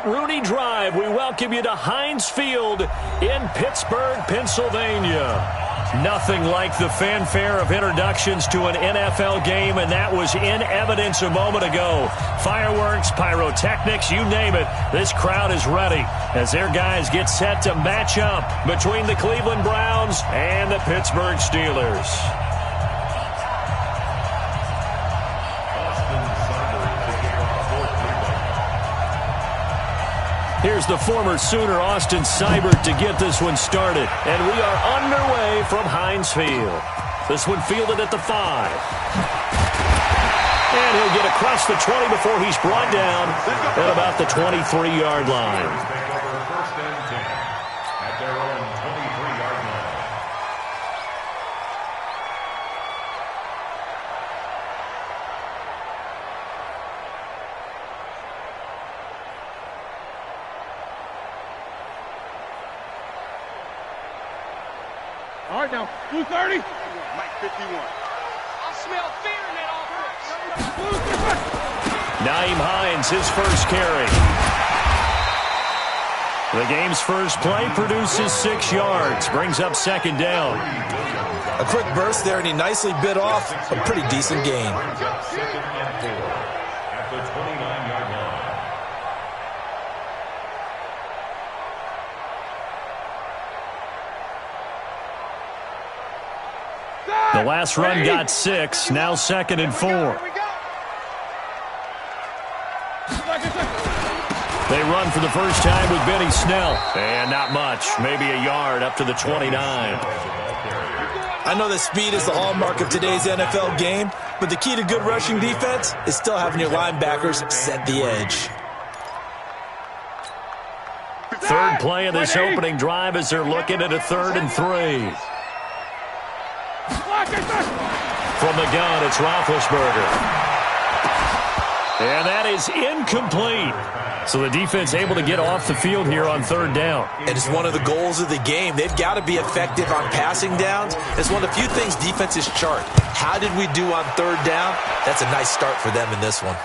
Rooney Drive, we welcome you to Heinz Field in Pittsburgh, Pennsylvania. Nothing like the fanfare of introductions to an NFL game, and that was in evidence a moment ago. Fireworks, pyrotechnics, you name it. This crowd is ready as their guys get set to match up between the Cleveland Browns and the Pittsburgh Steelers. Here's the former Sooner, Austin Seibert, to get this one started. And we are underway from Heinz Field. This one fielded at the 5. And he'll get across the 20 before he's brought down at about the 23-yard line. All right, now, blue 30. Mike 51. I smell fear in that offense. Nyheim Hines, his first carry. The game's first play produces 6 yards, brings up second down. A quick burst there, and he nicely bit off a pretty decent gain. Second and 4 at the 29-yard line. The last run got 6, now second and 4. They run for the first time with Benny Snell. And not much, maybe a yard up to the 29. I know that speed is the hallmark of today's NFL game, but the key to good rushing defense is still having your linebackers set the edge. Third play of this opening drive as they're looking at a 3rd and 3. From the gun, it's Roethlisberger. And that is incomplete. So the defense able to get off the field here on 3rd down. And it's one of the goals of the game. They've got to be effective on passing downs. It's one of the few things defenses chart. How did we do on 3rd down? That's a nice start for them in this one.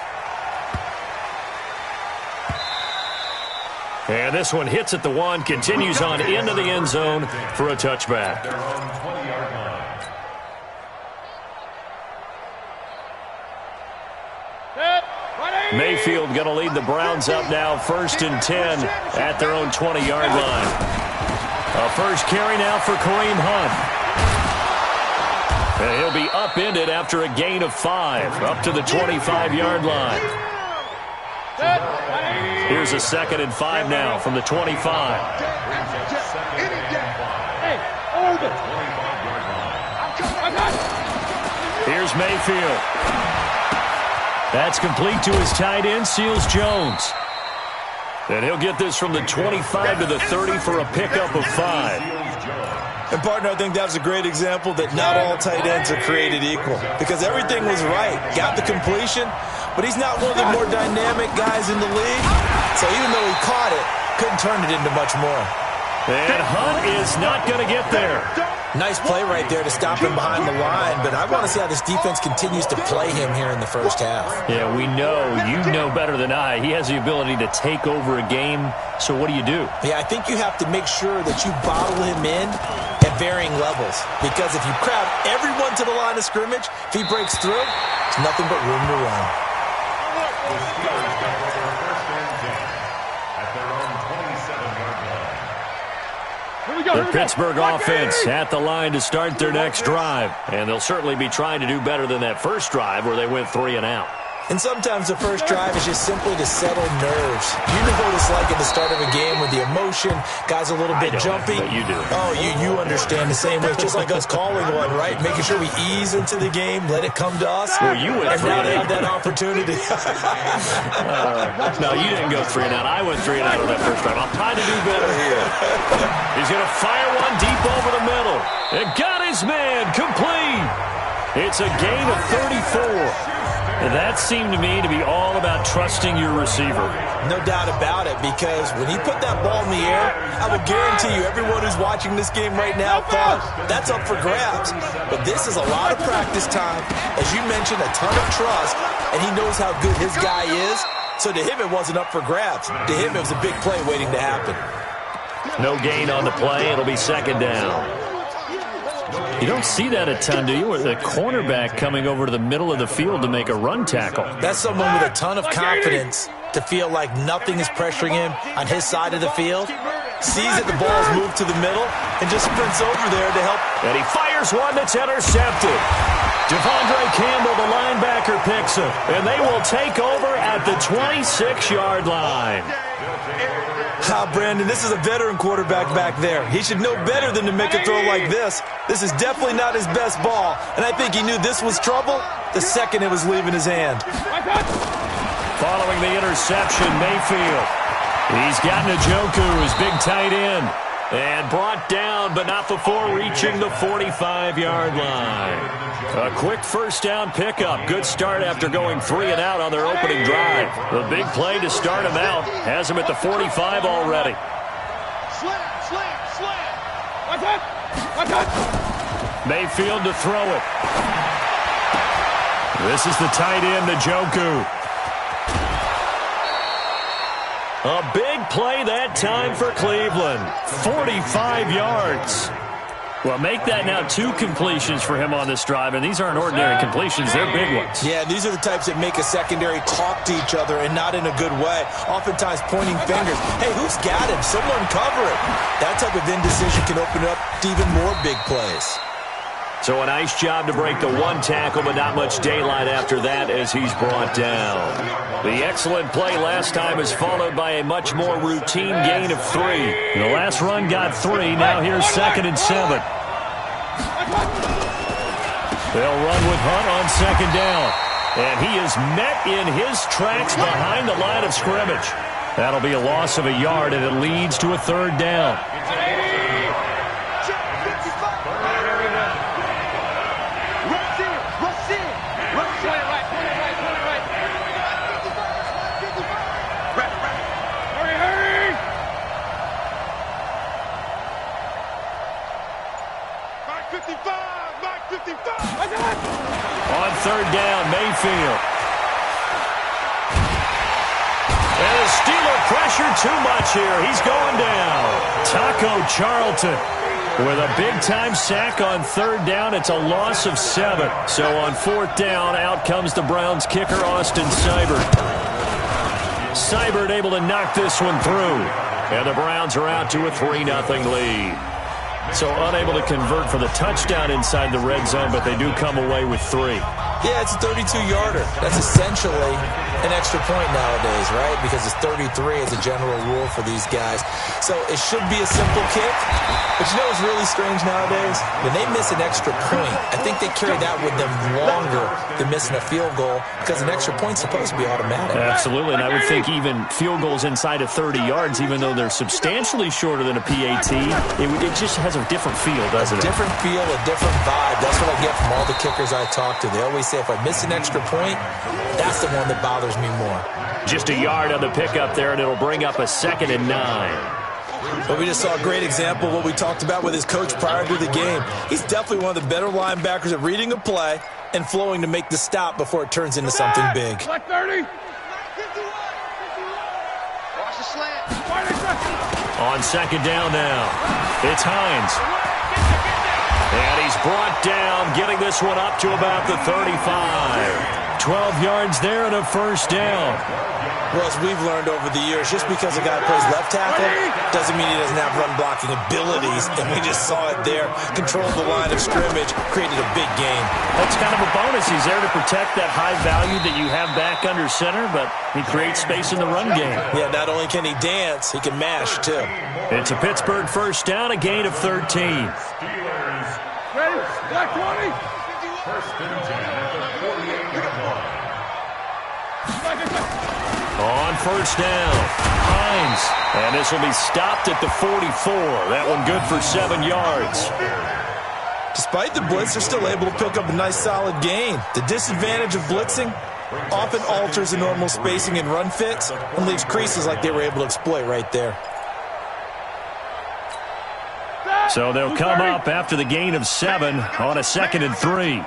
And this one hits at the 1, continues on into the end zone for a touchback. Mayfield going to lead the Browns up now, 1st and 10 at their own 20-yard line. A first carry now for Kareem Hunt. And he'll be upended after a gain of 5, up to the 25-yard line. Here's a 2nd and 5 now from the 25. Here's Mayfield. That's complete to his tight end, Seals Jones. And he'll get this from the 25 to the 30 for a pickup of 5. And, partner, I think that was a great example that not all tight ends are created equal. Because everything was right. Got the completion, but he's not one of the more dynamic guys in the league. So even though he caught it, couldn't turn it into much more. And Hunt is not going to get there. Nice play right there to stop him behind the line, but I want to see how this defense continues to play him here in the first half. Yeah, we know. You know better than I. He has the ability to take over a game, so what do you do? Yeah, I think you have to make sure that you bottle him in at varying levels, because if you crowd everyone to the line of scrimmage, if he breaks through, there's nothing but room to run. The Steelers got their 1st and 10 at their own 27-yard line. The Pittsburgh offense at the line to start their next drive. And they'll certainly be trying to do better than that first drive where they went 3 and out. And sometimes the first drive is just simply to settle nerves. You know what it's like at the start of a game with the emotion, guys a little bit jumpy. But you do. Oh, you understand the same way. It's just like us calling one, right? Making sure we ease into the game, let it come to us. Well, you went 3 and out. Have that opportunity. No, you didn't go 3 and out. I went 3 and out on that first drive. I'll try to do better here. He's going to fire one deep over the middle. And got his man complete. It's a gain of 34. That seemed to me to be all about trusting your receiver. No doubt about it, because when he put that ball in the air, I will guarantee you everyone who's watching this game right now thought that's up for grabs. But this is a lot of practice time. As you mentioned, a ton of trust, and he knows how good his guy is. So to him, it wasn't up for grabs. To him, it was a big play waiting to happen. No gain on the play. It'll be second down. You don't see that a ton, do you? With a cornerback coming over to the middle of the field to make a run tackle. That's someone with a ton of confidence to feel like nothing is pressuring him on his side of the field. Sees that the ball's moved to the middle and just sprints over there to help. And he fires one that's intercepted. Devondre Campbell, the linebacker, picks him. And they will take over at the 26-yard line. Brandon, this is a veteran quarterback back there. He should know better than to make a throw like this. This is definitely not his best ball, and I think he knew this was trouble the second it was leaving his hand. Following the interception, Mayfield. He's got Njoku, his big tight end, and brought down, but not before reaching the 45-yard line. A quick first down pickup. Good start after going 3 and out on their opening drive. The big play to start him out has him at the 45 already. Mayfield to throw it. This is the tight end, Njoku. A big play that time for Cleveland. 45 yards. Well, make that now 2 completions for him on this drive, and these aren't ordinary completions. They're big ones. Yeah, these are the types that make a secondary talk to each other and not in a good way. Oftentimes pointing fingers. Hey, who's got him? Someone cover it. That type of indecision can open up to even more big plays. So a nice job to break the 1 tackle, but not much daylight after that as he's brought down. The excellent play last time is followed by a much more routine gain of 3. The last run got 3. Now here's 2nd and 7. They'll run with Hunt on 2nd down. And he is met in his tracks behind the line of scrimmage. That'll be a loss of a yard, and it leads to a 3rd down. On 3rd down, Mayfield. And the Steeler pressure too much here. He's going down. Taco Charlton with a big-time sack on 3rd down. It's a loss of 7. So on 4th down, out comes the Browns kicker, Austin Seibert. Seibert able to knock this one through. And the Browns are out to a 3-0 lead. So unable to convert for the touchdown inside the red zone, but they do come away with 3. Yeah, it's a 32-yarder. That's essentially an extra point nowadays, right? Because it's 33 as a general rule for these guys. So it should be a simple kick. But you know what's really strange nowadays? When they miss an extra point, I think they carry that with them longer than missing a field goal because an extra point's supposed to be automatic. Absolutely, and I would think even field goals inside of 30 yards, even though they're substantially shorter than a PAT, it just has a different feel, doesn't it? A different feel, a different vibe. That's what I get from all the kickers I talk to. They always say if I miss an extra point, that's the one that bothers me more. Just a yard on the pickup there, and it'll bring up a 2nd and 9. But we just saw a great example of what we talked about with his coach prior to the game. He's definitely one of the better linebackers at reading a play and flowing to make the stop before it turns into something big. Black 30. Watch the slant. On 2nd down now, it's Hines. And he's brought down, getting this one up to about the 35. 12 yards there and a 1st down. Well, as we've learned over the years, just because a guy plays left tackle doesn't mean he doesn't have run-blocking abilities, and we just saw it there. Controlled the line of scrimmage, created a big gain. That's kind of a bonus. He's there to protect that high value that you have back under center, but he creates space in the run game. Yeah, not only can he dance, he can mash, too. It's a Pittsburgh 1st down, a gain of 13. Ready? Black 20. 1st and 10 at the 48-yard line. On 1st down, Hines. And this will be stopped at the 44. That one good for 7 yards. Despite the blitz, they're still able to pick up a nice solid gain. The disadvantage of blitzing often alters the normal spacing and run fits and leaves creases like they were able to exploit right there. So they'll come up after the gain of 7 on a 2nd and 3.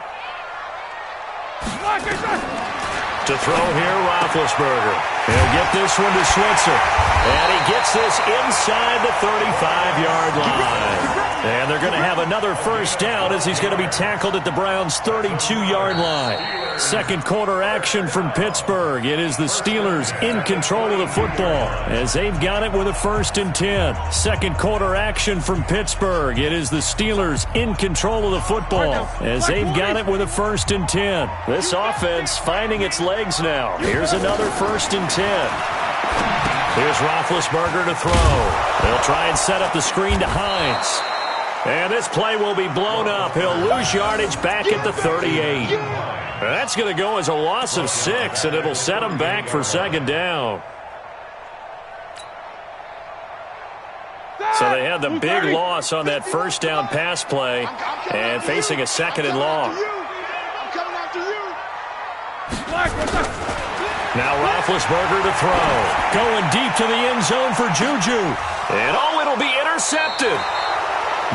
To throw here, Roethlisberger. He'll get this one to Switzer. And he gets this inside the 35-yard line. And they're going to have another first down as he's going to be tackled at the Browns' 32-yard line. Second quarter action from Pittsburgh. It is the Steelers in control of the football as they've got it with a 1st and 10. Second quarter action from Pittsburgh. It is the Steelers in control of the football as they've got it with a 1st and 10. This offense finding its legs now. Here's another 1st and 10. Here's Roethlisberger to throw. They'll try and set up the screen to Hines. And this play will be blown up. He'll lose yardage back at the 38. That's going to go as a loss of 6, and it'll set him back for 2nd down. So they had the big loss on that first down pass play and facing a 2nd and long. Now Roethlisberger to throw. Going deep to the end zone for Juju. And it'll be intercepted.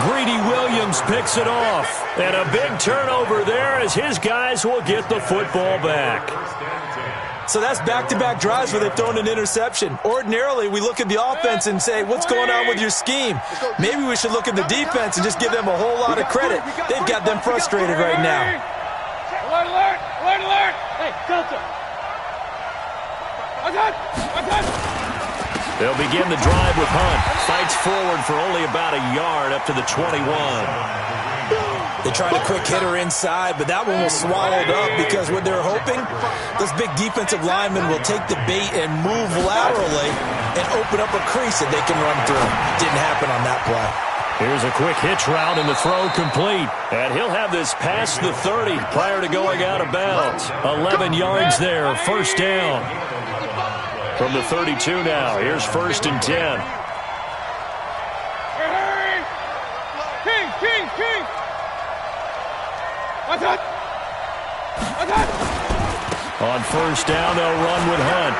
Greedy Williams picks it off. And a big turnover there as his guys will get the football back. So that's back-to-back drives where they've thrown an interception. Ordinarily, we look at the offense and say, what's going on with your scheme? Maybe we should look at the defense and just give them a whole lot of credit. They've got them frustrated right now. Alert, alert, alert, alert. Hey, Delta. They'll begin the drive with Hunt. Fights forward for only about a yard up to the 21. They tried a quick hitter inside, but that one was swallowed up because what they're hoping, those big defensive linemen will take the bait and move laterally and open up a crease that they can run through. Didn't happen on that play. Here's a quick hitch route and the throw complete. And he'll have this past the 30 prior to going out of bounds. 11 yards there, 1st down. From the 32 now, here's 1st and 10. King. On 1st down, they'll run with Hunt.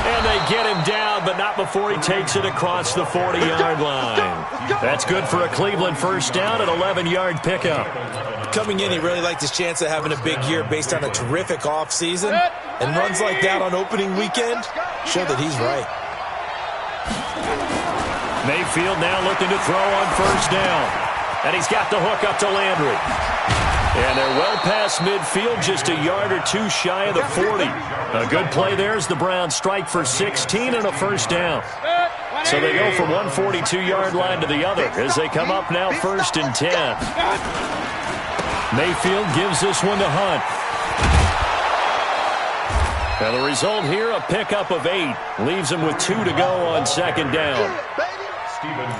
And they get him down, but not before he takes it across the 40-yard line. That's good for a Cleveland 1st down, an 11-yard pickup. Coming in, he really liked his chance of having a big year based on a terrific offseason. And runs like that on opening weekend show that he's right. Mayfield now looking to throw on 1st down. And he's got the hook up to Landry. And they're well past midfield, just a yard or two shy of the 40. A good play there as the Browns strike for 16 and a 1st down. So they go from one 42-yard line to the other as they come up now 1st and 10. Mayfield gives this one to Hunt. And the result here, a pickup of 8. Leaves him with 2 to go on 2nd down.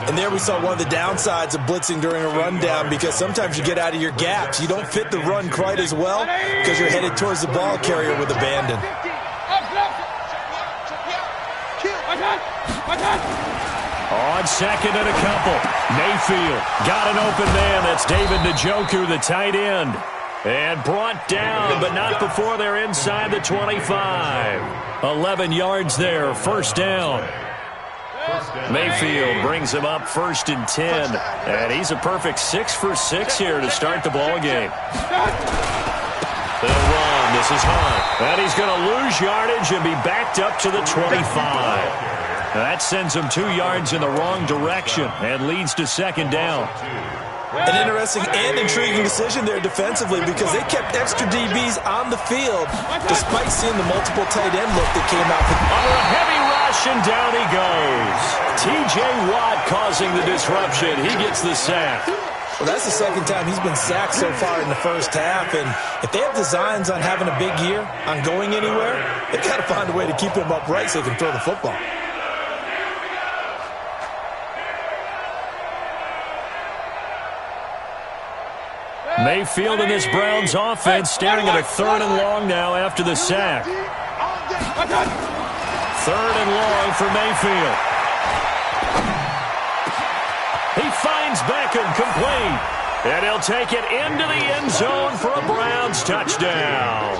And there we saw one of the downsides of blitzing during a rundown because sometimes you get out of your gaps. You don't fit the run quite as well because you're headed towards the ball carrier with abandon. On 2nd and a couple. Mayfield got an open man. That's David Njoku, the tight end. And brought down, but not before they're inside the 25. 11 yards there, 1st down. Mayfield brings him up 1st and 10. And he's a perfect 6 for 6 here to start the ball game. They'll run. This is Hunt. And he's going to lose yardage and be backed up to the 25. That sends him 2 yards in the wrong direction and leads to 2nd down. An interesting and intriguing decision there defensively because they kept extra DBs on the field despite seeing the multiple tight end look that came out. Under a heavy rush, and down he goes. T.J. Watt causing the disruption. He gets the sack. Well, that's the 2nd time he's been sacked so far in the 1st half. And if they have designs on having a big year, on going anywhere, they've got to find a way to keep him upright so they can throw the football. Mayfield and this Browns offense staring at a 3rd and long now after the sack. 3rd and long for Mayfield. He finds Beckham complete. And he'll take it into the end zone for a Browns touchdown.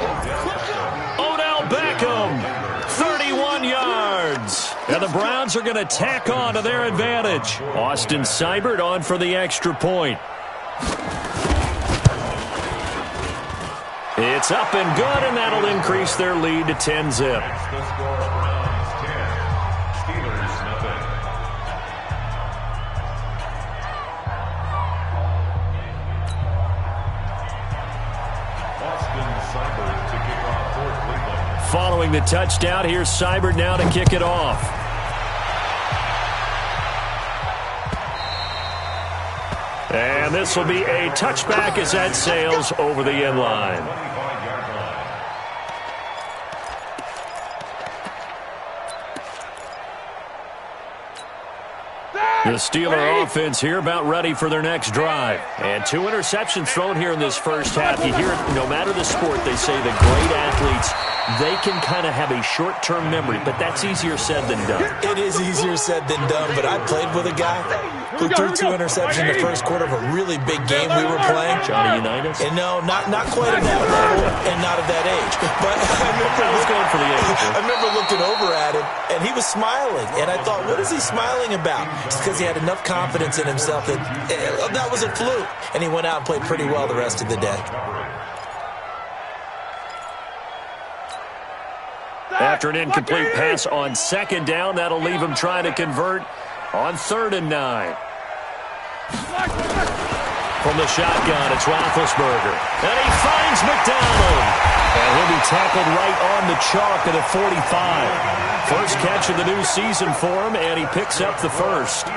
Odell Beckham, 31 yards. And the Browns are going to tack on to their advantage. Austin Seibert on for the extra point. It's up and good, and that'll increase their lead to 10-zip. That's the score. Browns 10, Steelers nothing. Austin Seibert to kick off for Cleveland. Following the touchdown, here's Seibert now to kick it off. And this will be a touchback as that sails over the end line. 25-yard line. The Steeler offense here about ready for their next drive. And 2 interceptions thrown here in this first half. You hear it, no matter the sport, they say the great athletes, they can kind of have a short-term memory, but that's easier said than done. It is easier said than done, but I played with a guy who threw 2 interceptions in the first quarter of a really big game we were playing. Johnny Unitas? And no, not quite at that level and not at that age. But I was going for the age. I remember looking over at him, and he was smiling. And I thought, what is he smiling about? It's because he had enough confidence in himself that that was a fluke. And he went out and played pretty well the rest of the day. After an incomplete pass on second down, that'll leave him trying to convert on 3rd and 9. From the shotgun, it's Roethlisberger. And he finds McDonald. And he'll be tackled right on the chalk at a 45. First catch of the new season for him, and he picks up the first.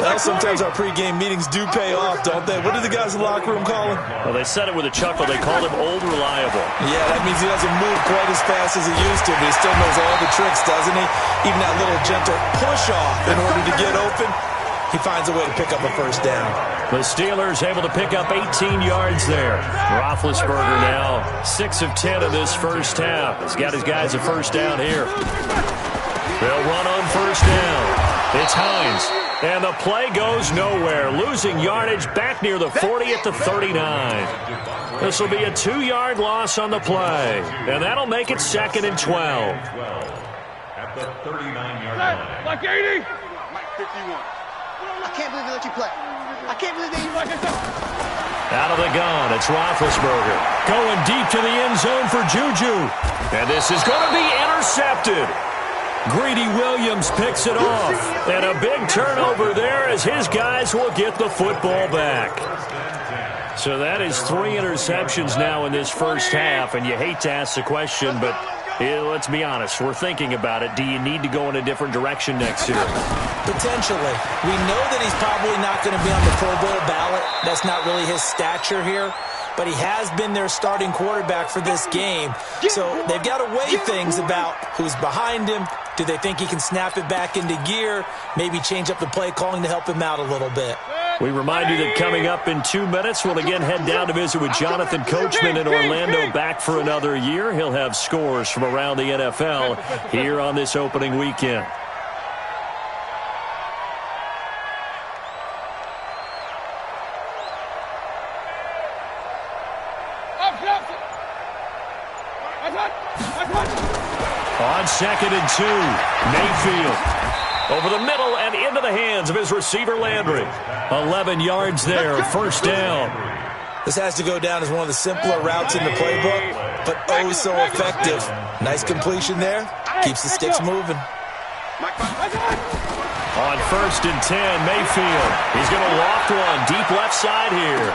Well, sometimes our pregame meetings do pay off, don't they? What did the guys in the locker room call him? Well, they said it with a chuckle. They called him Old Reliable. Yeah, that means he doesn't move quite as fast as he used to, but he still knows all the tricks, doesn't he? Even that little gentle push-off in order to get open, he finds a way to pick up a first down. The Steelers able to pick up 18 yards there. Roethlisberger now 6 of 10 of this first half. He's got his guys a first down here. They'll run on first down. It's Hines. And the play goes nowhere. Losing yardage back near the 40 at the 39. This will be a 2-yard loss on the play. And that'll make it 2nd and 12. At the 39-yard line. Like 80. Mike 51. I can't believe they let you play. I can't believe they let you play. Out of the gun, it's Roethlisberger. Going deep to the end zone for Juju. And this is going to be intercepted. Greedy Williams picks it off. And a big turnover there as his guys will get the football back. So that is 3 interceptions now in this first half. And you hate to ask the question, but let's be honest. We're thinking about it. Do you need to go in a different direction next year? Potentially. We know that he's probably not going to be on the Pro Bowl ballot. That's not really his stature here. But he has been their starting quarterback for this game. So they've got to weigh things about who's behind him. Do they think he can snap it back into gear? Maybe change up the play calling to help him out a little bit. We remind you that coming up in 2 minutes, we'll again head down to visit with Jonathan Coachman in Orlando, back for another year. He'll have scores from around the NFL here on this opening weekend. On 2nd and 2, Mayfield. Over the middle and into the hands of his receiver, Landry. 11 yards there, first down. This has to go down as one of the simpler routes in the playbook, but oh so effective. Nice completion there. Keeps the sticks moving. On 1st and 10, Mayfield. He's going to loft one deep left side here.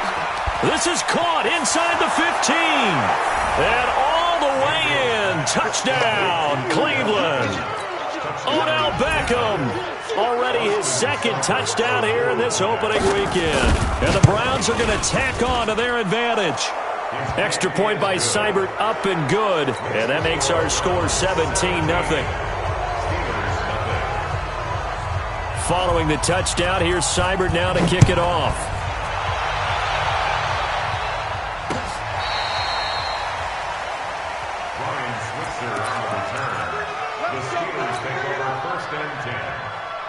This is caught inside the 15. And all the way in. Touchdown, Cleveland. Odell Beckham. Already his 2nd touchdown here in this opening weekend. And the Browns are going to tack on to their advantage. Extra point by Seibert, up and good. And that makes our score 17-0. Following the touchdown, here's Seibert now to kick it off.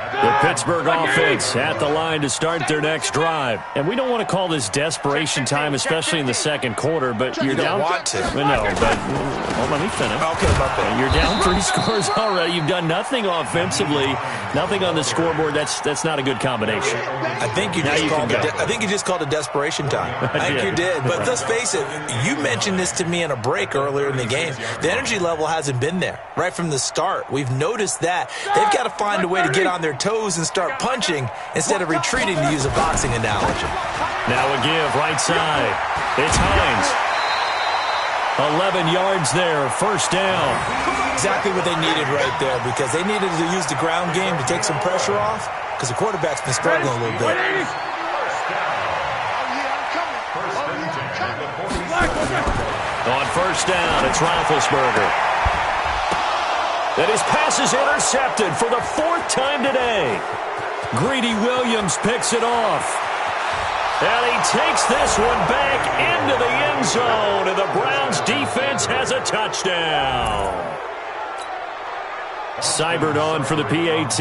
The Pittsburgh offense at the line to start their next drive. And we don't want to call this desperation time, especially in the second quarter, but you're down. Want to. No, but well, let me finish. Okay, my bad. You're down 3 scores already. You've done nothing offensively, nothing on the scoreboard. That's not a good combination. I think you just called it desperation time. I think you did. But let's face it, you mentioned this to me in a break earlier in the game. The energy level hasn't been there right from the start. We've noticed that. They've got to find a way to get on their toes and start punching instead of retreating, to use a boxing analogy. Now a give right side. It's Hines. 11 yards there, first down. Exactly what they needed right there, because they needed to use the ground game to take some pressure off, because the quarterback's been struggling a little bit. On first down, it's Roethlisberger. And his pass is intercepted for the 4th time today. Greedy Williams picks it off. And he takes this one back into the end zone, and the Browns defense has a touchdown. Seibert on for the PAT.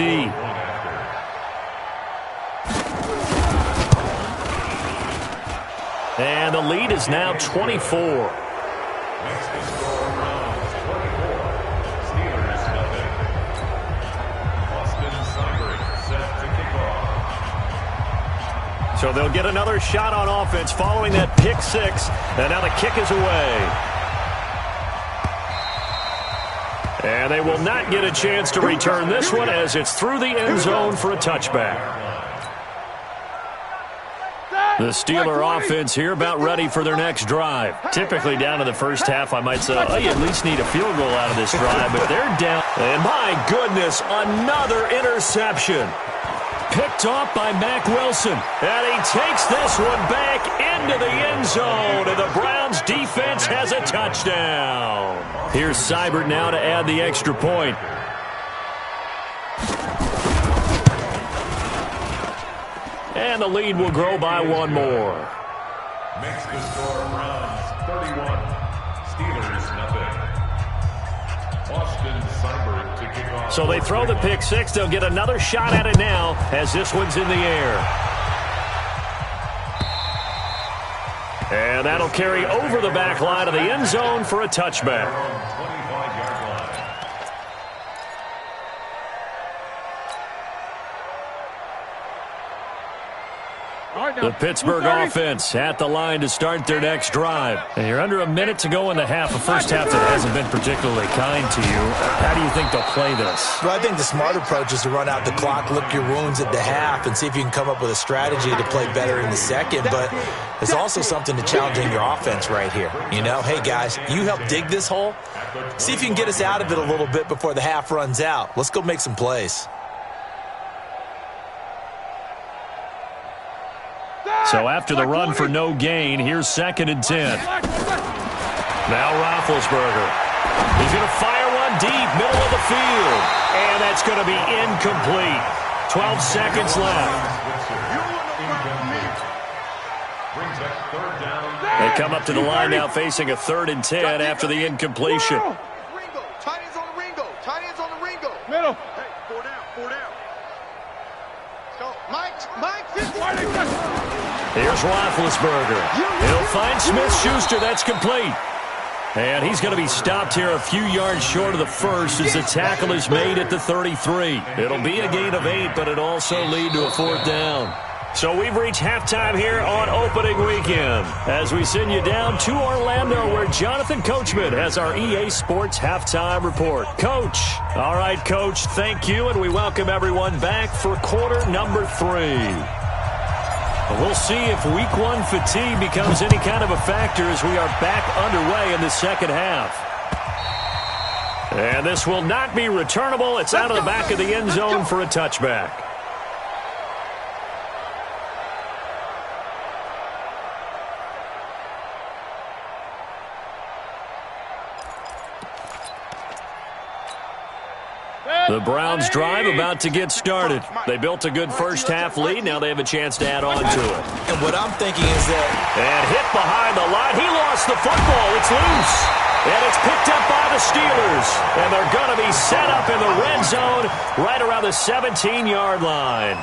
And the lead is now 24. So they'll get another shot on offense following that pick 6. And now the kick is away. And they will not get a chance to return this one, as it's through the end zone for a touchback. The Steeler offense here about ready for their next drive. Typically down in the first half, I might say, oh, you at least need a field goal out of this drive. But they're down. And my goodness, another interception. Picked off by Mack Wilson. And he takes this one back into the end zone. And the Browns defense has a touchdown. Here's Seibert now to add the extra point. And the lead will grow by 1 more. Makes the score Browns 31. Steelers nothing. Austin Seibert to kick off. So they throw the pick 6. They'll get another shot at it now as this one's in the air. And that'll carry over the back line of the end zone for a touchback. The Pittsburgh offense at the line to start their next drive. And you're under a minute to go in the half. A first half that hasn't been particularly kind to you. How do you think they'll play this? Well, I think the smart approach is to run out the clock, lick your wounds at the half, and see if you can come up with a strategy to play better in the second. But there's also something to challenging your offense right here. You know, hey, guys, you help dig this hole. See if you can get us out of it a little bit before the half runs out. Let's go make some plays. So after the run for no gain, here's 2nd and 10. Now Roethlisberger. He's going to fire one deep, middle of the field. And that's going to be incomplete. 12 seconds left. They come up to the line now facing a 3rd and 10 after the incompletion. Ringo. Tight ends on the Ringo. Tight ends on the Ringo. Middle. Hey, 4 down. 4 down. Let's go. Mike, 50. Here's Roethlisberger. He'll find Smith-Schuster. That's complete. And he's going to be stopped here a few yards short of the first as the tackle is made at the 33. It'll be a gain of 8, but it'll also lead to a 4th down. So we've reached halftime here on opening weekend as we send you down to Orlando, where Jonathan Coachman has our EA Sports halftime report. Coach. All right, Coach, thank you, and we welcome everyone back for quarter number 3. We'll see if week 1 fatigue becomes any kind of a factor as we are back underway in the second half. And this will not be returnable. It's out of the back of the end zone for a touchback. The Browns drive about to get started. They built a good first half lead. Now they have a chance to add on to it. And what I'm thinking is that... And hit behind the line. He lost the football. It's loose. And it's picked up by the Steelers. And they're going to be set up in the red zone right around the 17-yard line.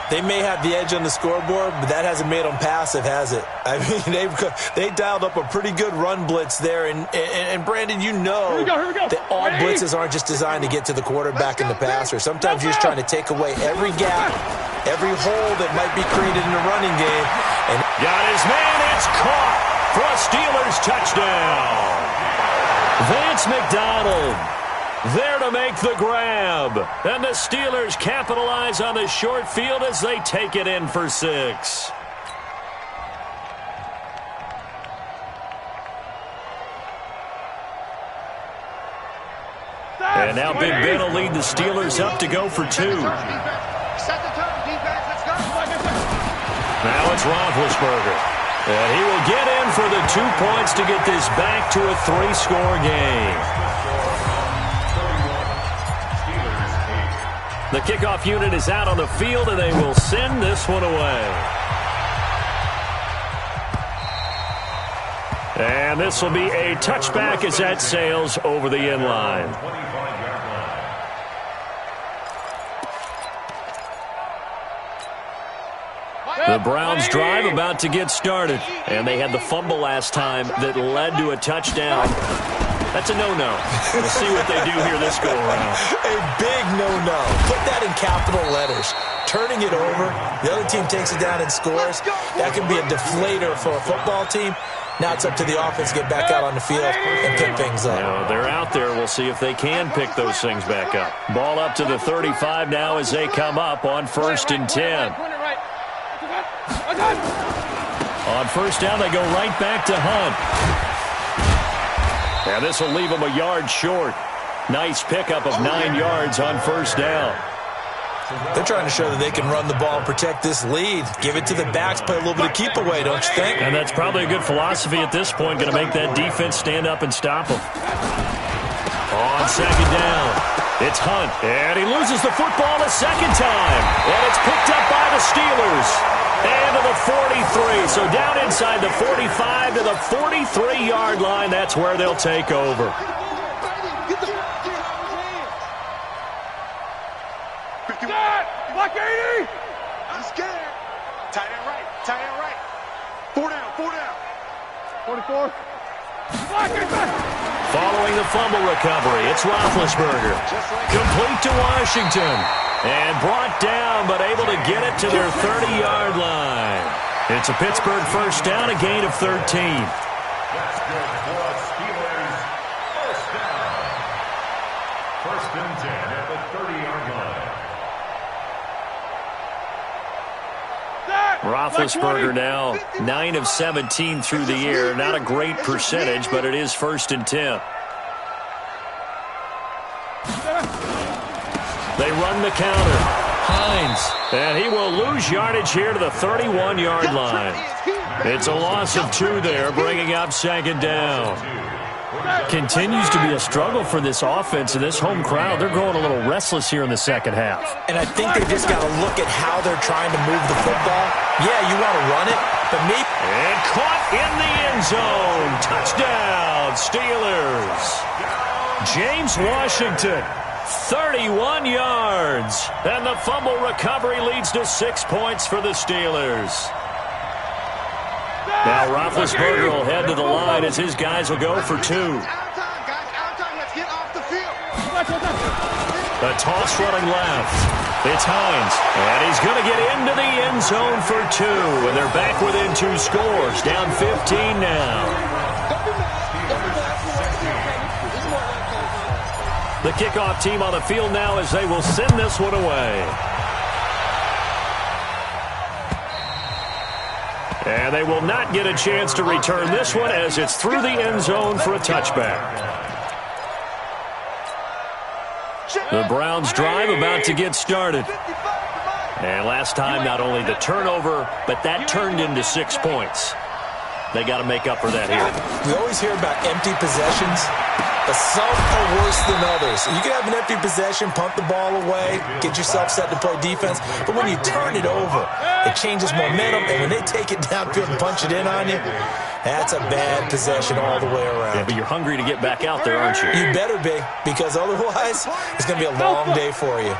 They may have the edge on the scoreboard, but that hasn't made them passive, has it? I mean, they dialed up a pretty good run blitz there. And Brandon, you know that all blitzes aren't just designed to get to the quarterback and the passer. Sometimes you're just trying to take away every gap, every hole that might be created in the running game. And got his man. It's caught for a Steelers touchdown. Vance McDonald there to make the grab. And the Steelers capitalize on the short field as they take it in for 6. And now Big Ben will lead the Steelers up to go for 2. Set the tone, defense. Let's go. Now it's Roethlisberger. And he will get in for the 2 points to get this back to a 3-score game. The kickoff unit is out on the field, and they will send this one away. And this will be a touchback as that sails over the end line. The Browns drive about to get started, and they had the fumble last time that led to a touchdown. That's a no-no. We'll see what they do here this go-around. A big no-no. Put that in capital letters. Turning it over, the other team takes it down and scores. That can be a deflator for a football team. Now it's up to the offense to get back out on the field and pick things up. Now, they're out there. We'll see if they can pick those things back up. Ball up to the 35 now as they come up on 1st and 10. On 1st down, they go right back to Hunt. And this will leave them a yard short. Nice pickup of 9 yards on 1st down. They're trying to show that they can run the ball and protect this lead. Give it to the backs, play a little bit of keep away, don't you think? And that's probably a good philosophy at this point, going to make that defense stand up and stop them. On 2nd down, it's Hunt. And he loses the football a second time. And it's picked up by the Steelers. And to the 43. So down inside the 45 to the 43-yard line. That's where they'll take over. Block 80! I'm scared. Tight end right. Tight end right. 4 down. 4 down. 44. Block it back. Following the fumble recovery, it's Roethlisberger. Complete to Washington. And brought down, but able to get it to their 30-yard line. It's a Pittsburgh 1st down, a gain of 13. That's good for the Steelers. 1st down. 1st and 10 at the 30-yard line. Roethlisberger now 9 of 17 through the air. Not a great percentage, but it is 1st and 10. They run the counter. Hines. And he will lose yardage here to the 31-yard line. It's a loss of 2 there, bringing up 2nd down. Continues to be a struggle for this offense and this home crowd. They're growing a little restless here in the second half. And I think they just got to look at how they're trying to move the football. Yeah, you want to run it, but maybe... And caught in the end zone. Touchdown, Steelers. James Washington, 31 yards. And the fumble recovery leads to 6 points for the Steelers. Now Roethlisberger will head to the line as his guys will go for 2. Out of time, guys. Out of time. Let's get off the field. A toss running left. It's Hines. And he's going to get into the end zone for 2. And they're back within 2 scores. Down 15 now. The kickoff team on the field now as they will send this one away. And they will not get a chance to return this one as it's through the end zone for a touchback. The Browns drive about to get started. And last time, not only the turnover, but that turned into 6 points. They got to make up for that here. We always hear about empty possessions. But some are worse than others. You can have an empty possession, punt the ball away, get yourself set to play defense. But when you turn it over, it changes momentum. And when they take it downfield and punch it in on you, that's a bad possession all the way around. Yeah, but you're hungry to get back out there, aren't you? You better be, because otherwise it's going to be a long day for you.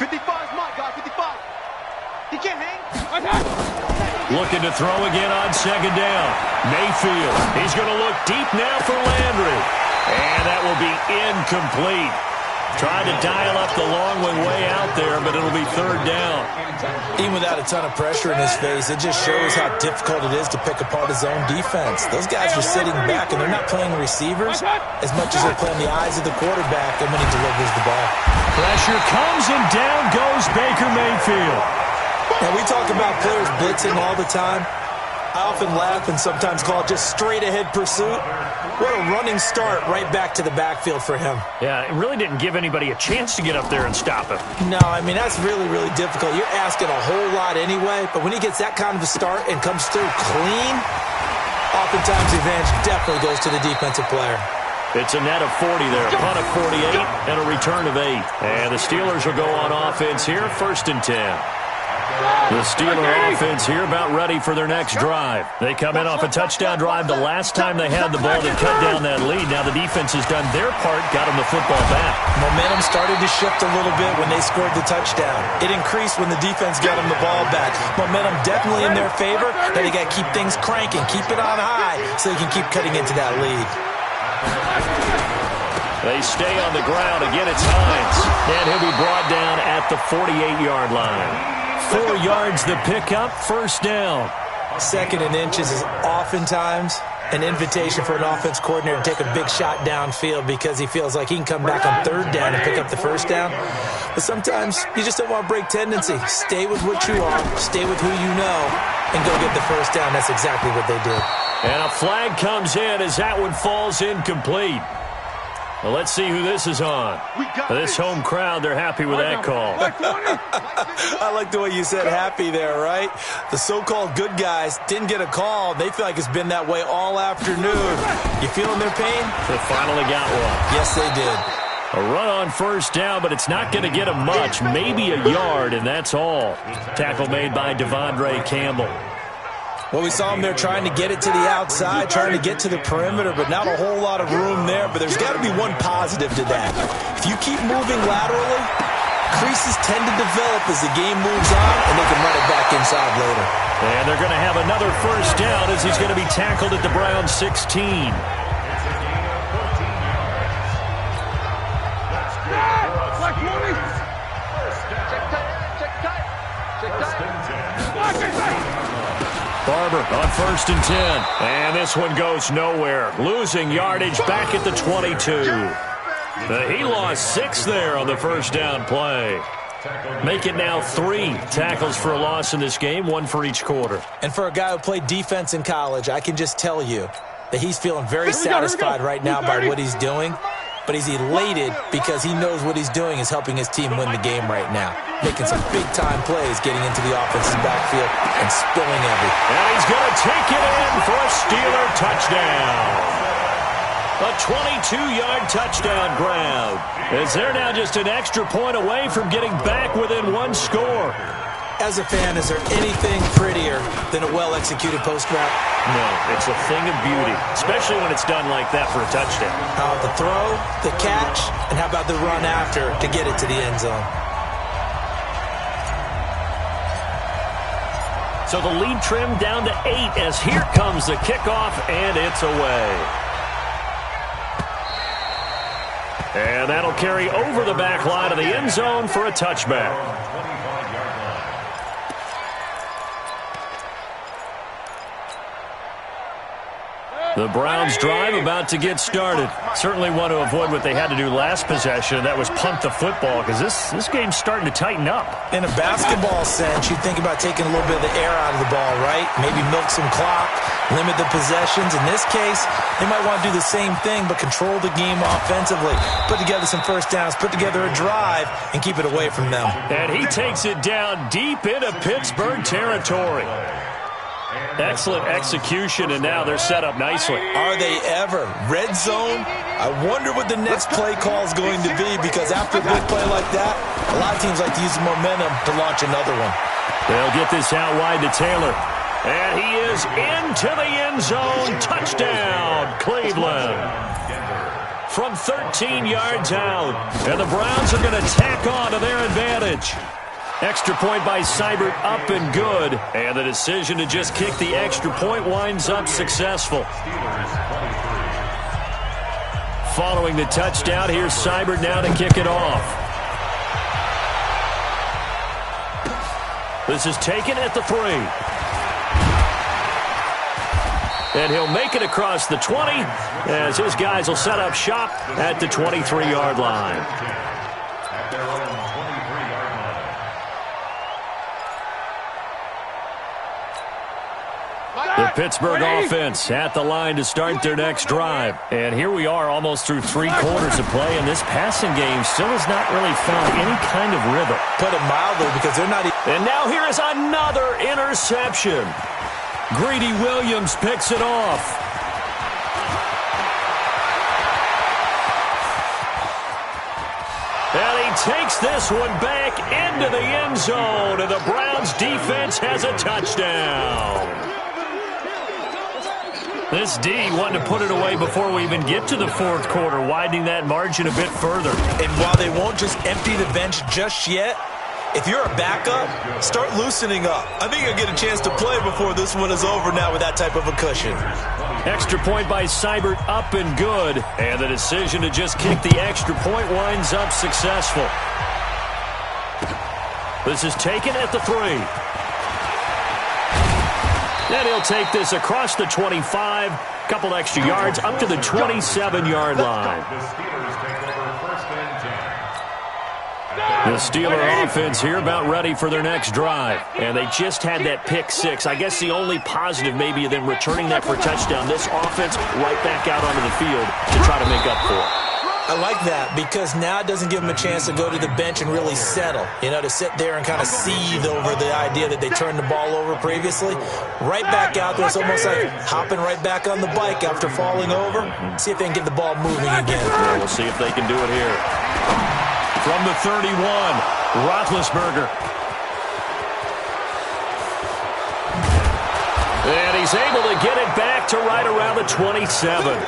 55 is my guy, 55. He can't hang. Looking to throw again on second down. Mayfield. He's going to look deep now for Landry. And that will be incomplete. Tried to dial up the long one way out there, but it'll be third down. Even without a ton of pressure in his face, it just shows how difficult it is to pick apart his own defense. Those guys are sitting back, and they're not playing receivers as much as they're playing the eyes of the quarterback and when he delivers the ball. Pressure comes, and down goes Baker Mayfield. Now, we talk about players blitzing all the time. I often laugh and sometimes call it just straight-ahead pursuit. What a running start right back to the backfield for him. Yeah, it really didn't give anybody a chance to get up there and stop him. No, I mean, that's really, really difficult. You're asking a whole lot anyway, but when he gets that kind of a start and comes through clean, oftentimes the advantage definitely goes to the defensive player. It's a net of 40 there, punt of 48, and a return of 8. And the Steelers will go on offense here, 1st and 10. The Steeler offense here about ready for their next drive. They come in off a touchdown drive the last time they had the ball to cut down that lead. Now the defense has done their part, got them the football back. Momentum started to shift a little bit when they scored the touchdown. It increased when the defense got them the ball back. Momentum definitely in their favor. Now they got to keep things cranking, keep it on high so they can keep cutting into that lead. They stay on the ground. Again, it's Hines. And he'll be brought down at the 48-yard line. 4 yards the pickup, first down. 2nd and inches is oftentimes an invitation for an offense coordinator to take a big shot downfield because he feels like he can come back on 3rd down and pick up the first down. But sometimes you just don't want to break tendency. Stay with what you are, stay with who you know, and go get the first down. That's exactly what they did. And a flag comes in as that one falls incomplete. Well, let's see who this is on. This home crowd, they're happy with that call. I like the way you said happy there, right? The so-called good guys didn't get a call. They feel like it's been that way all afternoon. You feeling their pain? They finally got one. Yes, they did. A run on first down, but it's not going to get them much. Maybe a yard, and that's all. Tackle made by Devondre Campbell. Well, we saw him there trying to get it to the outside, trying to get to the perimeter, but not a whole lot of room there. But there's got to be one positive to that. If you keep moving laterally, creases tend to develop as the game moves on, and they can run it back inside later. And they're going to have another first down as he's going to be tackled at the Browns 16. Barber on 1st and 10. And this one goes nowhere. Losing yardage back at the 22. He lost 6 there on the first down play. Make it now 3 tackles for a loss in this game, 1 for each quarter. And for a guy who played defense in college, I can just tell you that he's feeling very satisfied right now by what he's doing. But he's elated because he knows what he's doing is helping his team win the game right now. Making some big-time plays, getting into the offense's backfield, and spilling everything. And he's going to take it in for a Steeler touchdown. A 22-yard touchdown grab. As they're now just an extra point away from getting back within 1 score. As a fan, is there anything prettier than a well-executed post route? No, it's a thing of beauty, especially when it's done like that for a touchdown. How about the throw, the catch, and how about the run after to get it to the end zone? So the lead trimmed down to 8 as here comes the kickoff, and it's away. And that'll carry over the back line of the end zone for a touchback. The Browns drive about to get started. Certainly want to avoid what they had to do last possession, and that was punt the football, because this game's starting to tighten up. In a basketball sense, you think about taking a little bit of the air out of the ball, right? Maybe milk some clock, limit the possessions. In this case, they might want to do the same thing, but control the game offensively. Put together some first downs, put together a drive, and keep it away from them. And he takes it down deep into Pittsburgh territory. Excellent execution, and now they're set up nicely. Are they ever? Red zone? I wonder what the next play call is going to be, because after a big play like that, a lot of teams like to use the momentum to launch another one. They'll get this out wide to Taylor. And he is into the end zone. Touchdown, Cleveland. From 13 yards out. And the Browns are going to tack on to their advantage. Extra point by Seibert, up and good. And the decision to just kick the extra point winds up successful. Following the touchdown, here's Seibert now to kick it off. This is taken at the 3. And he'll make it across the 20 as his guys will set up shop at the 23-yard line. The Pittsburgh offense at the line to start their next drive. And here we are almost through 3 quarters of play, and this passing game still has not really found any kind of rhythm. Put it mildly, because they're not... And now here is another interception. Greedy Williams picks it off. And he takes this one back into the end zone, and the Browns defense has a touchdown. This D wanting to put it away before we even get to the 4th quarter, widening that margin a bit further. And while they won't just empty the bench just yet, if you're a backup, start loosening up. I think you'll get a chance to play before this one is over now with that type of a cushion. Extra point by Seibert, up and good. And the decision to just kick the extra point winds up successful. This is taken at the 3. And he'll take this across the 25, couple extra yards, up to the 27-yard line. The Steeler offense here about ready for their next drive. And they just had that pick 6. I guess the only positive maybe of them returning that for a touchdown. This offense right back out onto the field to try to make up for it. I like that, because now it doesn't give them a chance to go to the bench and really settle. You know, to sit there and kind of seethe over the idea that they turned the ball over previously. Right back out there. It's almost like hopping right back on the bike after falling over. See if they can get the ball moving again. Yeah, we'll see if they can do it here. From the 31, Roethlisberger. And he's able to get it back to right around the 27.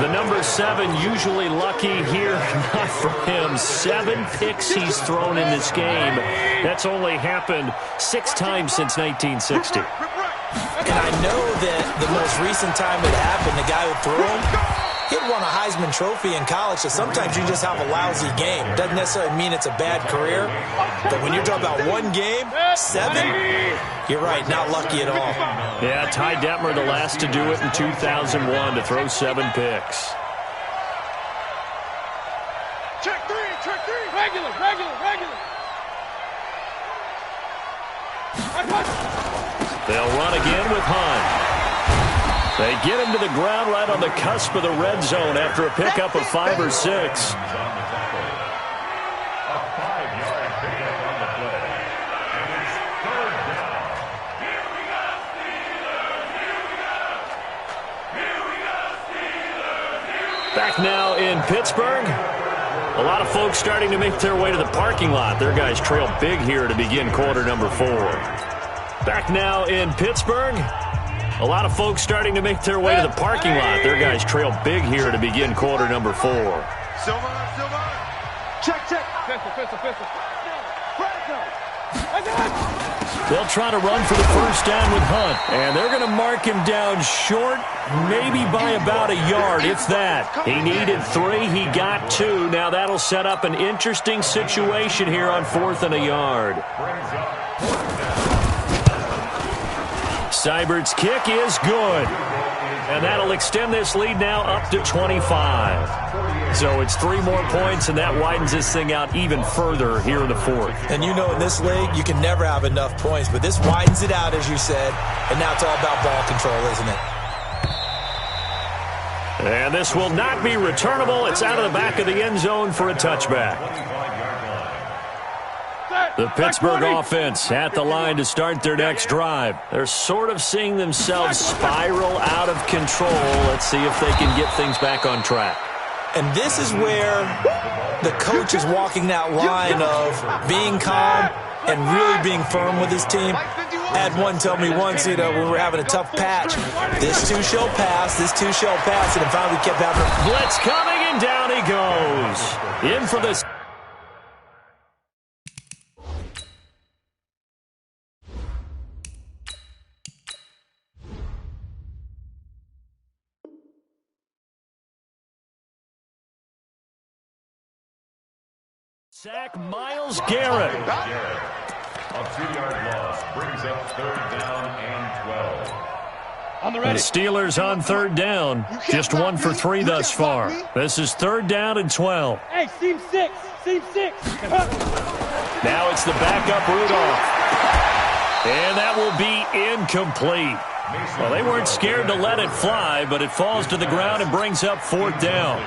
The number 7 usually lucky here, not for him. 7 picks he's thrown in this game. That's only happened 6 times since 1960. And I know that the most recent time it happened, the guy who threw him, he'd won a Heisman Trophy in college, so sometimes you just have a lousy game. Doesn't necessarily mean it's a bad career, but when you're talking about one game, 7, you're right, not lucky at all. Yeah, Ty Detmer, the last to do it in 2001, to throw 7 picks. Check 3, check 3. Regular. They'll run again with Hunt. They get him to the ground right on the cusp of the red zone after a pickup of 5 or 6. A 5-yard pickup on the play. And it's 3rd down. Back now in Pittsburgh. A lot of folks starting to make their way to the parking lot. Their guys trail big here to begin quarter number 4. Back now in Pittsburgh. A lot of folks starting to make their way to the parking lot. Their guys trail big here to begin quarter number 4. Silver. Check. Pistol. They'll try to run for the first down with Hunt. And they're going to mark him down short, maybe by about a yard, if that. He needed 3. He got 2. Now that'll set up an interesting situation here on 4th and a yard. Seibert's kick is good. And that'll extend this lead now up to 25. So it's 3 more points, and that widens this thing out even further here in the 4th. And you know in this league, you can never have enough points, but this widens it out, as you said, and now it's all about ball control, isn't it? And this will not be returnable. It's out of the back of the end zone for a touchback. Set. The Pittsburgh offense at the line to start their next drive. They're sort of seeing themselves spiral out of control. Let's see if they can get things back on track. And this is where the coach is walking that line of being calm and really being firm with his team. I had one tell me once, when we were having a tough patch, this too shall pass, and then finally we kept having a blitz coming, and down he goes. In for this. Sack Myles Garrett. A 2-yard loss brings up 3rd down and 12. On the ready. The Steelers on 3rd down. Just 1 for 3 thus far. This is 3rd down and 12. Hey, seam 6. Now it's the backup Rudolph. And that will be incomplete. Well, they weren't scared to let it fly, but it falls to the ground and brings up 4th down.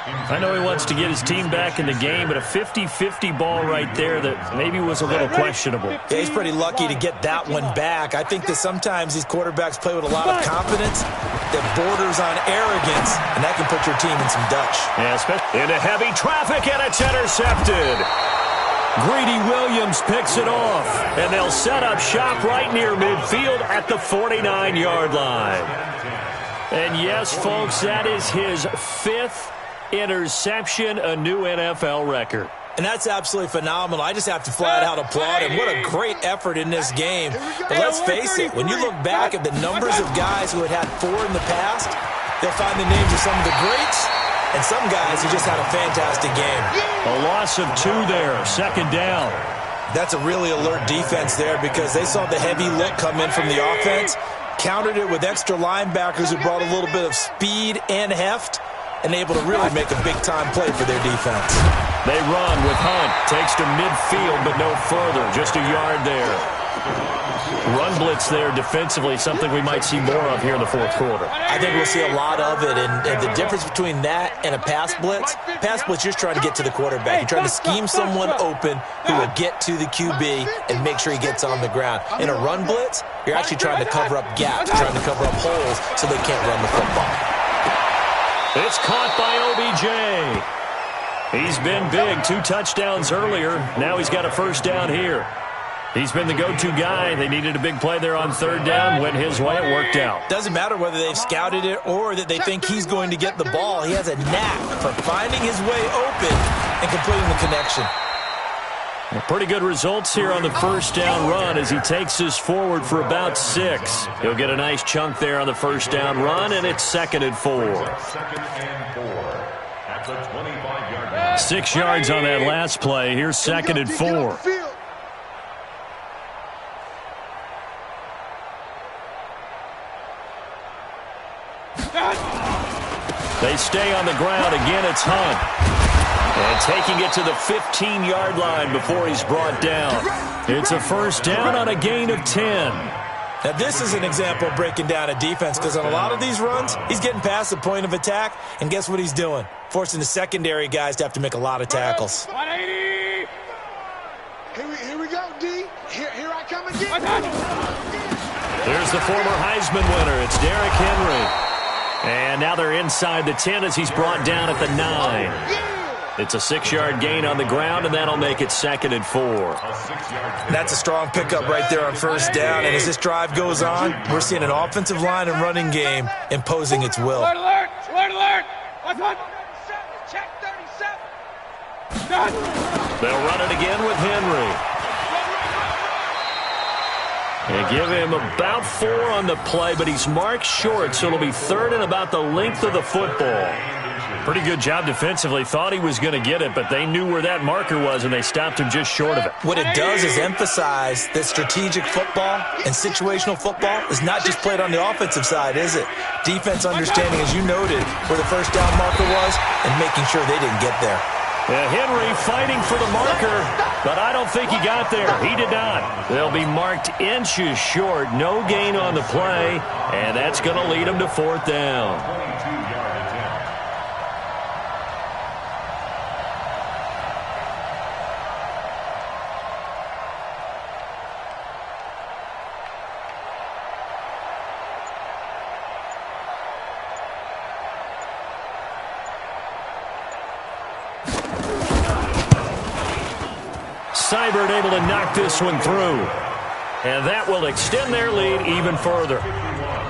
I know he wants to get his team back in the game, but a 50-50 ball right there that maybe was a little questionable. Yeah, he's pretty lucky to get that one back. I think that sometimes these quarterbacks play with a lot of confidence that borders on arrogance, and that can put your team in some Dutch. Yeah, especially into heavy traffic, and it's intercepted. Greedy Williams picks it off, and they'll set up shop right near midfield at the 49-yard line. And yes, folks, that is his 5th interception, a new NFL record. And that's absolutely phenomenal. I just have to flat out applaud him. What a great effort in this game. But let's face it, when you look back at the numbers of guys who had 4 in the past, they'll find the names of some of the greats and some guys who just had a fantastic game. A loss of 2 there, 2nd down. That's a really alert defense there because they saw the heavy look come in from the offense, countered it with extra linebackers who brought a little bit of speed and heft, and able to really make a big-time play for their defense. They run with Hunt. Takes to midfield, but no further. Just a yard there. Run blitz there defensively, something we might see more of here in the 4th quarter. I think we'll see a lot of it, and the difference between that and a pass blitz, you're just trying to get to the quarterback. You're trying to scheme someone open who will get to the QB and make sure he gets on the ground. In a run blitz, you're actually trying to cover up gaps, trying to cover up holes so they can't run the football. It's caught by OBJ. He's been big. 2 touchdowns earlier. Now he's got a 1st down here. He's been the go-to guy. They needed a big play there on 3rd down. Went his way. It worked out. Doesn't matter whether they've scouted it or that they think he's going to get the ball. He has a knack for finding his way open and completing the connection. Pretty good results here on the 1st down run as he takes us forward for about 6. He'll get a nice chunk there on the 1st down run, and it's 2nd and 4. 2nd and 4 at the 25-yard line. 6 yards on that last play. Here's 2nd and 4. They stay on the ground. Again, it's Hunt. And taking it to the 15-yard line before he's brought down. It's a 1st down on a gain of 10. Now, this is an example of breaking down a defense because on a lot of these runs, he's getting past the point of attack, and guess what he's doing? Forcing the secondary guys to have to make a lot of tackles. 180. Here we go, D. Here I come again. There's the former Heisman winner. It's Derrick Henry. And now they're inside the 10 as he's brought down at the 9. It's a 6-yard gain on the ground, and that'll make it 2nd and 4. That's a strong pickup right there on 1st down. And as this drive goes on, we're seeing an offensive line and running game imposing its will. Alert, alert, alert, alert. Check 37. They'll run it again with Henry. They give him about 4 on the play, but he's marked short, so it'll be 3rd and about the length of the football. Pretty good job defensively. Thought he was going to get it, but they knew where that marker was, and they stopped him just short of it. What it does is emphasize that strategic football and situational football is not just played on the offensive side, is it? Defense understanding, as you noted, where the 1st down marker was and making sure they didn't get there. Henry fighting for the marker, but I don't think he got there. He did not. They'll be marked inches short. No gain on the play, and that's going to lead them to 4th down. Seibert able to knock this one through. And that will extend their lead even further.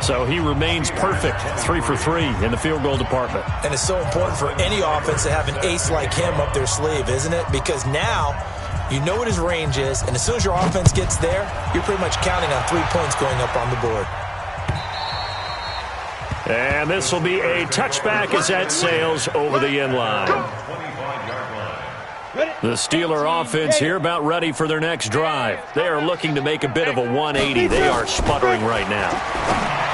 So he remains perfect, 3 for 3 in the field goal department. And it's so important for any offense to have an ace like him up their sleeve, isn't it? Because now you know what his range is, and as soon as your offense gets there, you're pretty much counting on 3 points going up on the board. And this will be a touchback as that sails over the end line. The Steeler offense here about ready for their next drive. They are looking to make a bit of a 180. They are sputtering right now.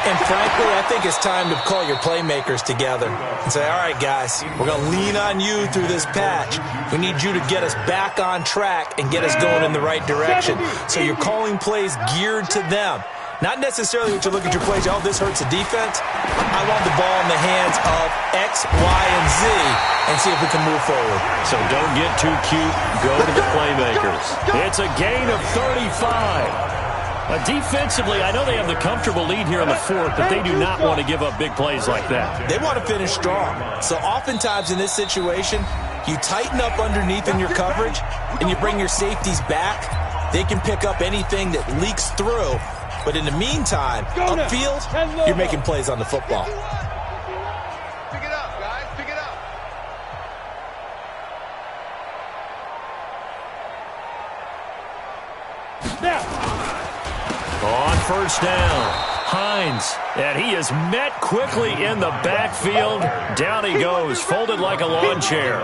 And frankly, I think it's time to call your playmakers together and say, all right, guys, we're going to lean on you through this patch. We need you to get us back on track and get us going in the right direction. So you're calling plays geared to them. Not necessarily what you look at your plays, oh, this hurts the defense. I want the ball in the hands of X, Y, and Z and see if we can move forward. So don't get too cute. Go to the playmakers. It's a gain of 35. Defensively, I know they have the comfortable lead here in the fourth, but they do not want to give up big plays like that. They want to finish strong. So oftentimes in this situation, you tighten up underneath in your coverage and you bring your safeties back. They can pick up anything that leaks through. But in the meantime, upfield, you're making plays on the football. Pick it up, guys. Pick it up. On first down, Hines, and he is met quickly in the backfield. Down he goes, folded like a lawn chair.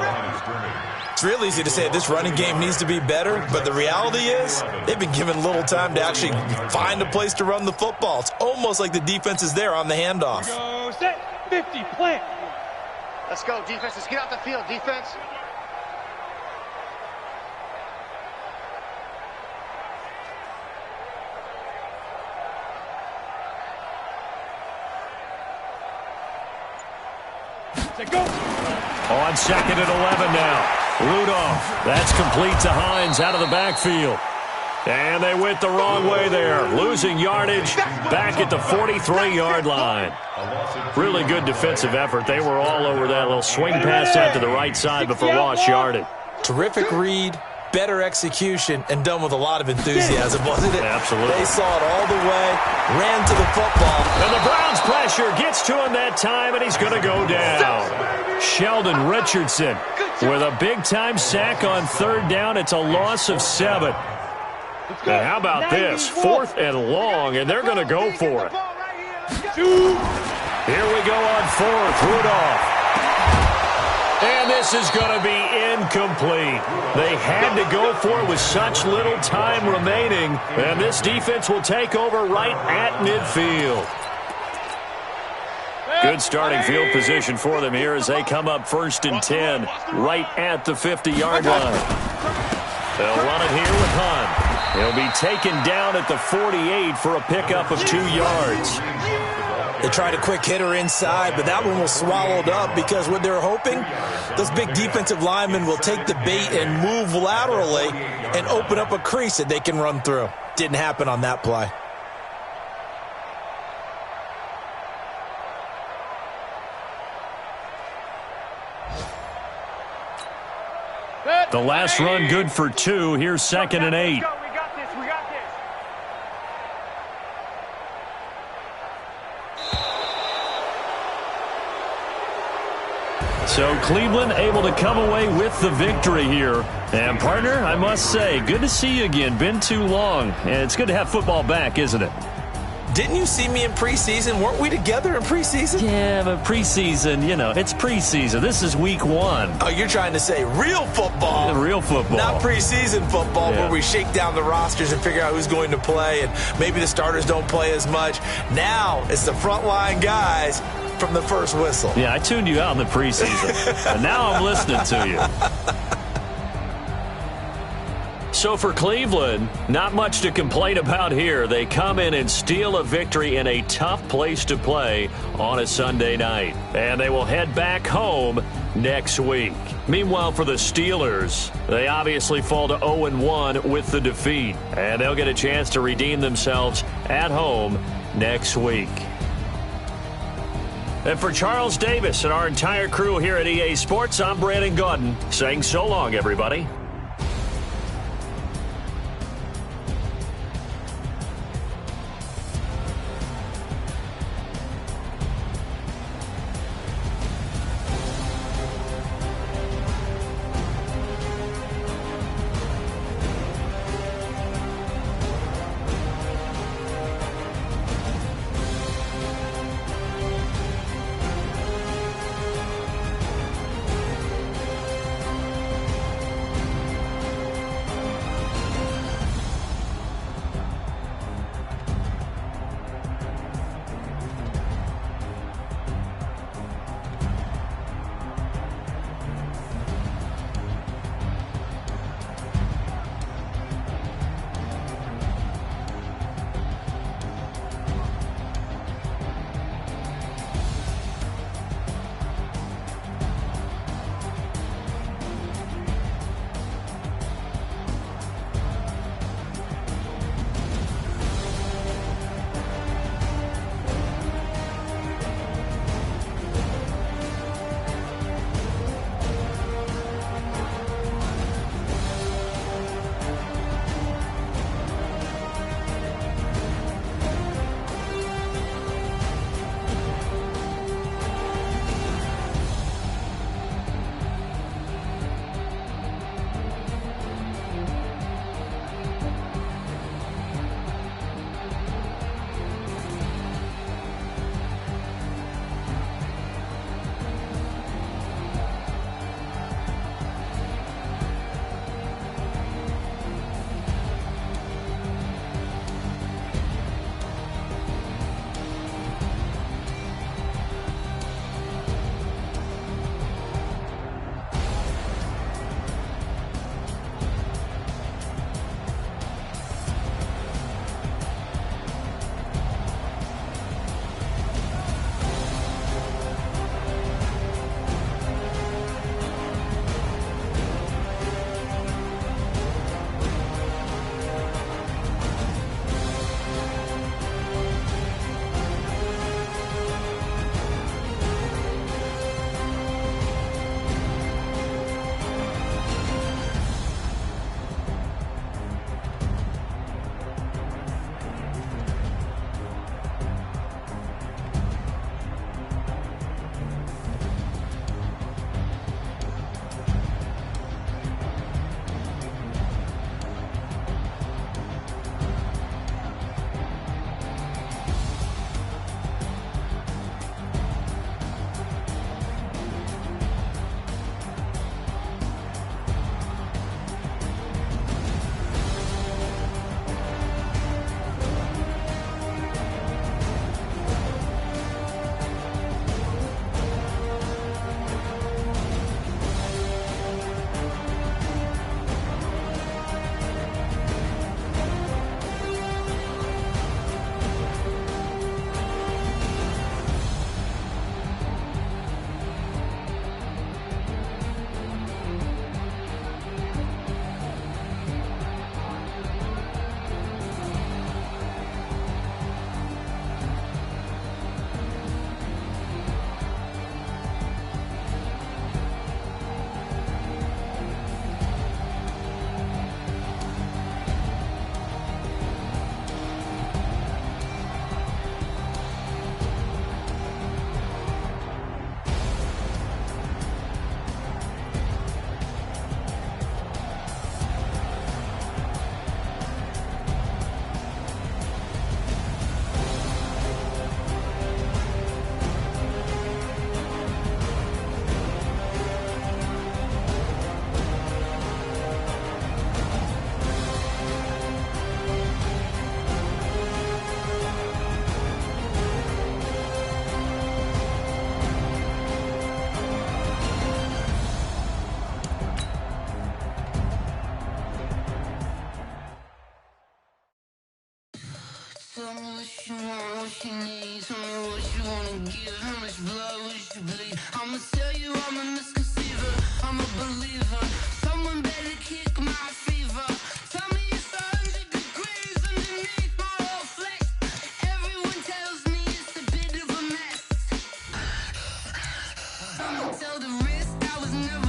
It's real easy to say this running game needs to be better, but the reality is they've been given little time to actually find a place to run the football. It's almost like the defense is there on the handoff. Go set, 50, plant. Let's go, defense. Let's get out the field, defense. Go. On second and 11 now. Rudolph, that's complete to Hines out of the backfield. And they went the wrong way there, losing yardage back at the 43-yard line. Really good defensive effort. They were all over that little swing pass out to the right side before Ross yarded. Terrific read, better execution, and done with a lot of enthusiasm, wasn't it? Absolutely. They saw it all the way, ran to the football. And the Browns' pressure gets to him that time, and he's going to go down. Sheldon Richardson with a big-time sack on third down. It's a loss of 7. And how about this? 4th and long, and they're going to go for it. Here we go on 4th. Rudolph. And this is going to be incomplete. They had to go for it with such little time remaining. And this defense will take over right at midfield. Good starting field position for them here as they come up 1st and 10 right at the 50-yard line. They'll run it here with Hunt. He'll be taken down at the 48 for a pickup of 2 yards. They tried a quick hitter inside, but that one was swallowed up because what they're hoping, those big defensive linemen will take the bait and move laterally and open up a crease that they can run through. Didn't happen on that play. The last run good for 2. Here's 2nd and 8. We got this. We got this. So Cleveland able to come away with the victory here. And, partner, I must say, good to see you again. Been too long. And it's good to have football back, isn't it? Didn't you see me in preseason? Weren't we together in preseason? Yeah, but preseason, you know, it's preseason. This is week 1. Oh, you're trying to say real football. Real football. Not preseason football where we shake down the rosters and figure out who's going to play and maybe the starters don't play as much. Now it's the frontline guys from the first whistle. Yeah, I tuned you out in the preseason. And now I'm listening to you. So for Cleveland, not much to complain about here. They come in and steal a victory in a tough place to play on a Sunday night. And they will head back home next week. Meanwhile, for the Steelers, they obviously fall to 0-1 with the defeat. And they'll get a chance to redeem themselves at home next week. And for Charles Davis and our entire crew here at EA Sports, I'm Brandon Gaudin saying so long, everybody. Tell me what you want, what you need. Tell me what you wanna give. How much blood would you bleed? I'ma tell you I'm a misconceiver. I'm a believer. Someone better kick my fever. Tell me it's 100 degrees underneath my whole flesh. Everyone tells me it's a bit of a mess. I'ma tell the wrist I was never